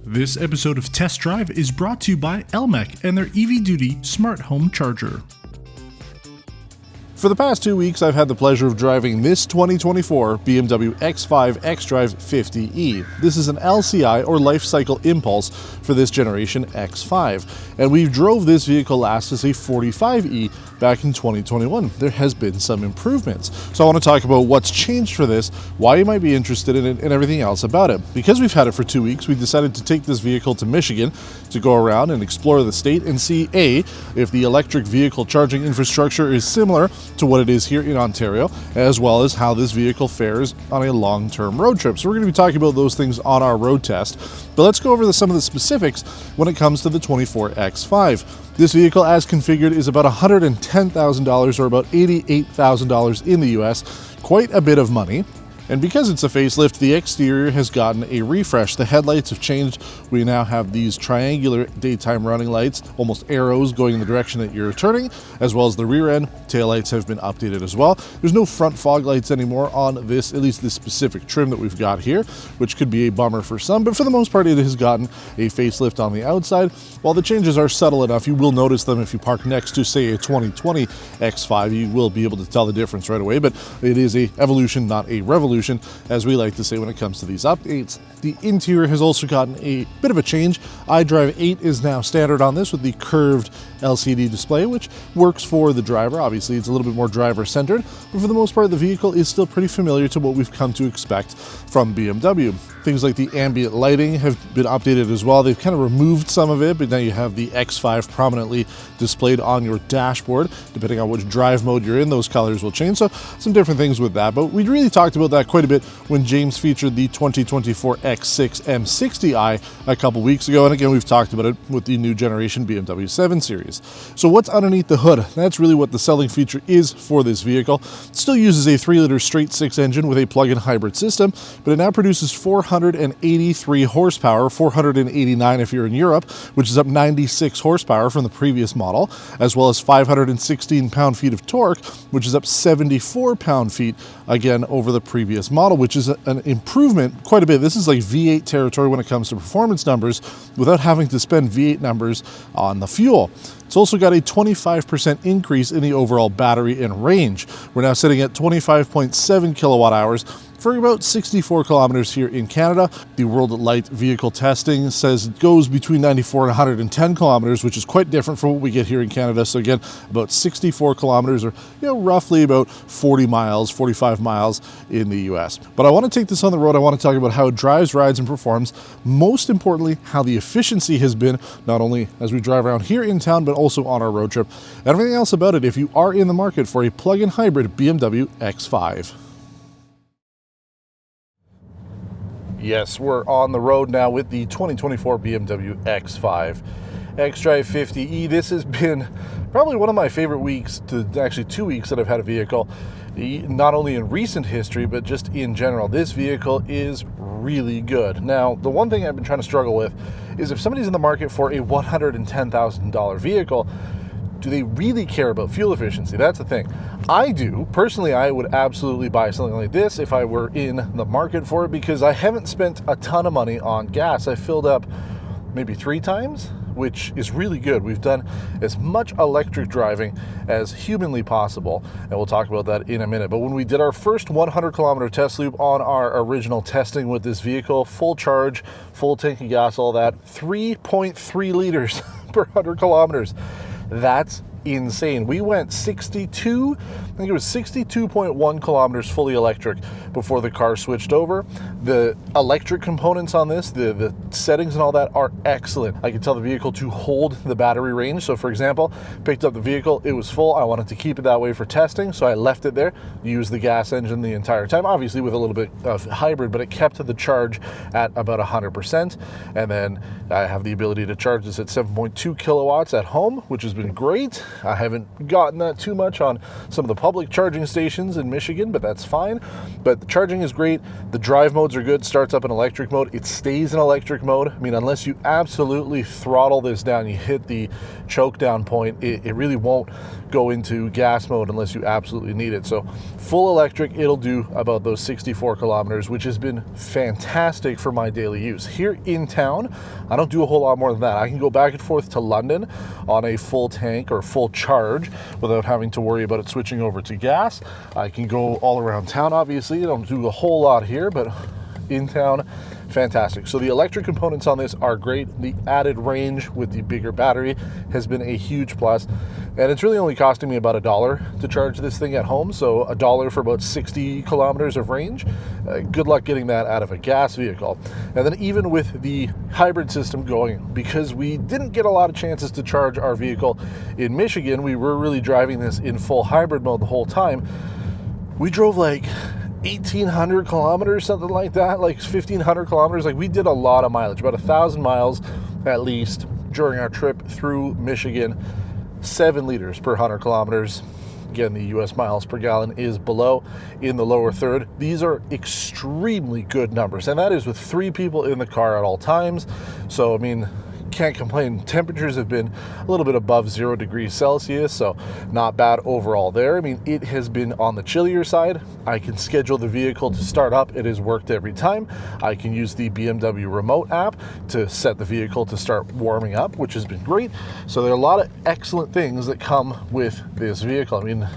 This episode of Test Drive is brought to you by Elmec and their EV Duty Smart Home Charger. For the past 2 weeks, I've had the pleasure of driving this 2024 BMW X5 xDrive50e. This is an LCI, or Life Cycle Impulse, for this generation X5. And we drove this vehicle last as a 45e back in 2021. There has been some improvements. So I want to talk about what's changed for this, why you might be interested in it, and everything else about it. Because we've had it for 2 weeks, we decided to take this vehicle to Michigan to go around and explore the state and see if the electric vehicle charging infrastructure is similar to what it is here in Ontario, as well as how this vehicle fares on a long-term road trip. So we're going to be talking about those things on our road test, but let's go over some of the specifics when it comes to the 24 X5. This vehicle, as configured, is about $110,000 or about $88,000 in the US, quite a bit of money. And because it's a facelift, the exterior has gotten a refresh. The headlights have changed. We now have these triangular daytime running lights, almost arrows going in the direction that you're turning, as well as the rear end taillights have been updated as well. There's no front fog lights anymore on this, at least this specific trim that we've got here, which could be a bummer for some, but for the most part it has gotten a facelift on the outside. While the changes are subtle enough, you will notice them if you park next to, say, a 2020 X5. You will be able to tell the difference right away, but it is a evolution, not a revolution, as we like to say when it comes to these updates. The interior has also gotten a bit of a change. iDrive 8 is now standard on this with the curved LCD display, which works for the driver. Obviously, it's a little bit more driver-centered, but for the most part, the vehicle is still pretty familiar to what we've come to expect from BMW. Things like the ambient lighting have been updated as well. They've kind of removed some of it, but now you have the X5 prominently displayed on your dashboard. Depending on which drive mode you're in, those colors will change. So some different things with that, but we really talked about that quite a bit when James featured the 2024 X6 M60i a couple weeks ago. And again, we've talked about it with the new generation BMW 7 Series. So what's underneath the hood? That's really what the selling feature is for this vehicle. It still uses a 3-liter straight-six engine with a plug-in hybrid system, but it now produces 483 horsepower, 489 if you're in Europe, which is up 96 horsepower from the previous model, as well as 516 pound-feet of torque, which is up 74 pound-feet, again, over the previous model, which is an improvement quite a bit. This is like V8 territory when it comes to performance numbers without having to spend V8 numbers on the fuel. It's also got a 25% increase in the overall battery and range. We're now sitting at 25.7 kilowatt hours for about 64 kilometers here in Canada. The World Light Vehicle Testing says it goes between 94 and 110 kilometers, which is quite different from what we get here in Canada. So again, about 64 kilometers, or roughly about 40 miles, 45 miles in the US. But I want to take this on the road. I want to talk about how it drives, rides, and performs. Most importantly, how the efficiency has been, not only as we drive around here in town, but also on our road trip. Everything else about it if you are in the market for a plug-in hybrid BMW X5. Yes, we're on the road now with the 2024 BMW X5 xDrive50e. This has been probably one of my favorite weeks, actually 2 weeks that I've had a vehicle, not only in recent history, but just in general. This vehicle is really good. Now, the one thing I've been trying to struggle with is if somebody's in the market for a $110,000 vehicle, do they really care about fuel efficiency? That's the thing. I do. Personally, I would absolutely buy something like this if I were in the market for it, because I haven't spent a ton of money on gas. I filled up maybe 3 times, which is really good. We've done as much electric driving as humanly possible, and we'll talk about that in a minute. But when we did our first 100-kilometer test loop on our original testing with this vehicle, full charge, full tank of gas, all that, 3.3 liters per 100 kilometers. That's insane. We went 62.1 kilometers fully electric before the car switched over. The electric components on this, the settings and all that are excellent. I can tell the vehicle to hold the battery range. So for example, picked up the vehicle, it was full. I wanted to keep it that way for testing, so I left it there, used the gas engine the entire time, obviously with a little bit of hybrid, but it kept the charge at about 100%. And then I have the ability to charge this at 7.2 kilowatts at home, which has been great. I haven't gotten that too much on some of the public charging stations in Michigan, but that's fine. But the charging is great. The drive modes are good. Starts up in electric mode. It stays in electric mode. I mean, unless you absolutely throttle this down, you hit the choke down point, it really won't go into gas mode unless you absolutely need it. So full electric, it'll do about those 64 kilometers, which has been fantastic for my daily use. Here in town, I don't do a whole lot more than that. I can go back and forth to London on a full tank or full charge without having to worry about it switching over to gas. I can go all around town, obviously. I don't do a whole lot here, but in town, fantastic. So the electric components on this are great. The added range with the bigger battery has been a huge plus, and it's really only costing me about $1 to charge this thing at home. So $1 for about 60 kilometers of range. Good luck getting that out of a gas vehicle. And then even with the hybrid system going, because we didn't get a lot of chances to charge our vehicle in Michigan, we were really driving this in full hybrid mode the whole time. We drove like 1,800 kilometers, something like that, like 1,500 kilometers. Like, we did a lot of mileage, about 1,000 miles at least during our trip through Michigan. 7 liters per 100 kilometers. Again, the US miles per gallon is below in the lower third. These are extremely good numbers, and that is with 3 people in the car at all times. So, I mean, can't complain. Temperatures have been a little bit above 0 degrees Celsius, so not bad overall there. I mean, it has been on the chillier side. I can schedule the vehicle to start up. It has worked every time. I can use the BMW remote app to set the vehicle to start warming up, which has been great. So there are a lot of excellent things that come with this vehicle. I mean,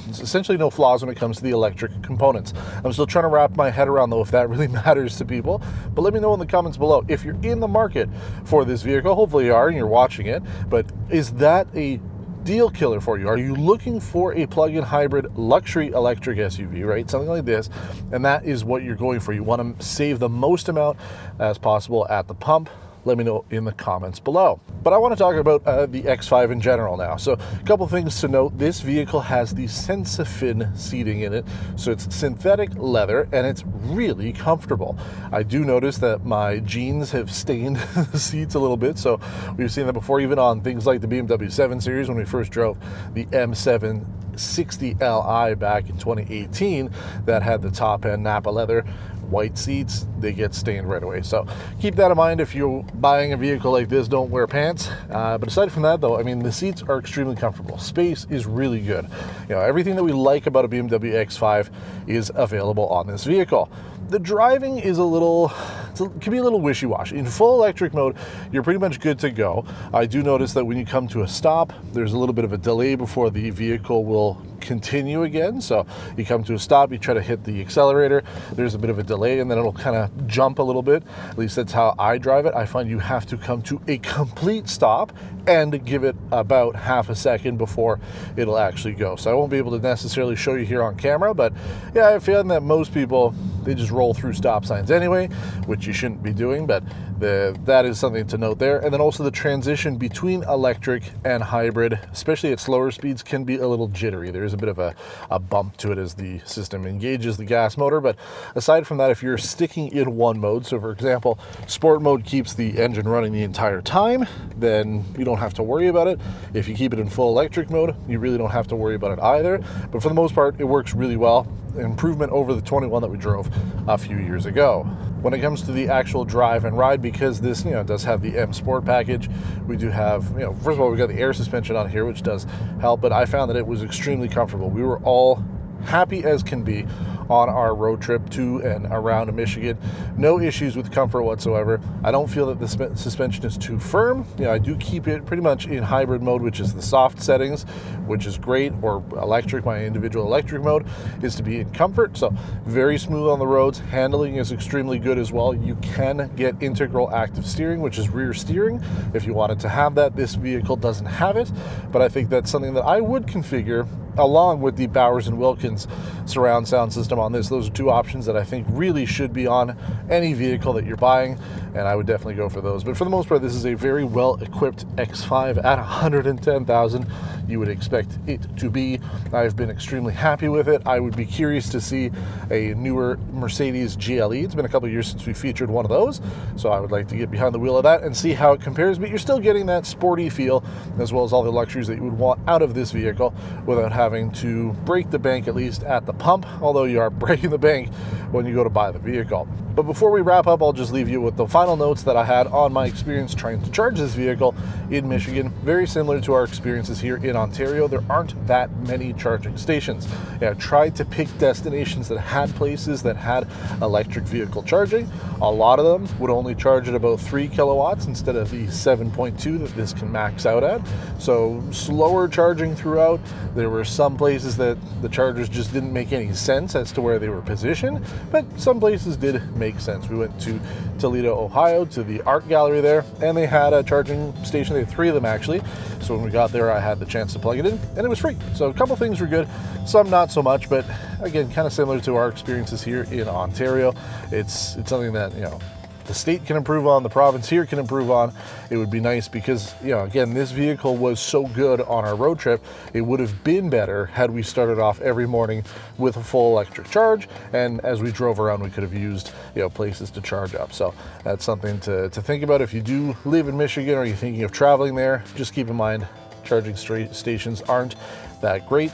there's essentially no flaws when it comes to the electric components. I'm still trying to wrap my head around, though, if that really matters to people. But let me know in the comments below if you're in the market for this vehicle. Hopefully you are and you're watching it. But is that a deal killer for you? Are you looking for a plug-in hybrid luxury electric SUV, right? Something like this, and that is what you're going for. You want to save the most amount as possible at the pump. Let me know in the comments below. But I want to talk about the X5 in general now. So a couple things to note. This vehicle has the Sensafin seating in it. So it's synthetic leather and it's really comfortable. I do notice that my jeans have stained the seats a little bit. So we've seen that before, even on things like the BMW 7 Series when we first drove the M760 Li back in 2018 that had the top end Napa leather white seats. They get stained right away. So keep that in mind if you're buying a vehicle like this. Don't wear pants. But aside from that, though, I mean, the seats are extremely comfortable. Space is really good. You know, everything that we like about a BMW X5 is available on this vehicle. The driving is can be a little wishy-washy. In full electric mode, you're pretty much good to go. I do notice that when you come to a stop, there's a little bit of a delay before the vehicle will continue again. So you come to a stop, you try to hit the accelerator, there's a bit of a delay, and then it'll kind of jump a little bit. At least that's how I drive it. I find you have to come to a complete stop and give it about half a second before it'll actually go. So I won't be able to necessarily show you here on camera, but yeah, I found that most people, they just roll through stop signs anyway, which you shouldn't be doing, but that is something to note there. And then also the transition between electric and hybrid, especially at slower speeds, can be a little jittery. There's a bit of a bump to it as the system engages the gas motor. But aside from that, if you're sticking in one mode, so for example, sport mode keeps the engine running the entire time, then you don't have to worry about it. If you keep it in full electric mode, you really don't have to worry about it either. But for the most part, it works really well. Improvement over the 21 that we drove a few years ago. When it comes to the actual drive and ride, because this, does have the M Sport package, we do have, first of all, we got the air suspension on here, which does help, but I found that it was extremely comfortable. We were all happy as can be on our road trip to and around Michigan. No issues with comfort whatsoever. I don't feel that the suspension is too firm. I do keep it pretty much in hybrid mode, which is the soft settings, which is great, or electric. My individual electric mode is to be in comfort. So very smooth on the roads. Handling is extremely good as well. You can get integral active steering, which is rear steering. If you wanted to have that, this vehicle doesn't have it, but I think that's something that I would configure along with the Bowers & Wilkins surround sound system on this. Those are two options that I think really should be on any vehicle that you're buying. and I would definitely go for those. But for the most part, this is a very well-equipped X5 at 110,000. You would expect it to be. I've been extremely happy with it. I would be curious to see a newer Mercedes GLE. It's been a couple of years since we featured one of those, so I would like to get behind the wheel of that and see how it compares. But you're still getting that sporty feel, as well as all the luxuries that you would want out of this vehicle without having to break the bank, at least at the pump, although you are breaking the bank when you go to buy the vehicle. But before we wrap up, I'll just leave you with the final notes that I had on my experience trying to charge this vehicle in Michigan. Very similar to our experiences here in Ontario. There aren't that many charging stations. I tried to pick destinations that had places that had electric vehicle charging. A lot of them would only charge at about 3 kilowatts instead of the 7.2 that this can max out at. So slower charging throughout. There were some places that the chargers just didn't make any sense as to where they were positioned, but some places did make sense. We went to Toledo, Ohio, to the art gallery there, and they had a charging station. They had 3 of them actually. So when we got there, I had the chance to plug it in, and it was free. So a couple things were good, some not so much, but again, kind of similar to our experiences here in Ontario. It's something that, you know, the state can improve on, the province here can improve on. It would be nice because, you know, again, this vehicle was so good on our road trip. It would have been better had we started off every morning with a full electric charge, and as we drove around, we could have used, you know, places to charge up. So that's something to think about. If you do live in Michigan or you're thinking of traveling there, just keep in mind charging stations aren't that great,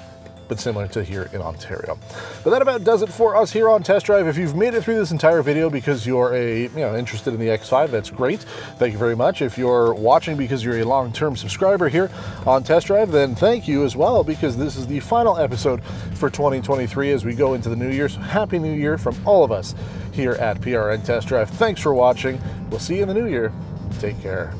but similar to here in Ontario. But that about does it for us here on Test Drive. If you've made it through this entire video because you're interested in the X5, that's great. Thank you very much. If you're watching because you're a long-term subscriber here on Test Drive, then thank you as well, because this is the final episode for 2023 as we go into the new year. So happy new year from all of us here at PRN Test Drive. Thanks for watching. We'll see you in the new year. Take care.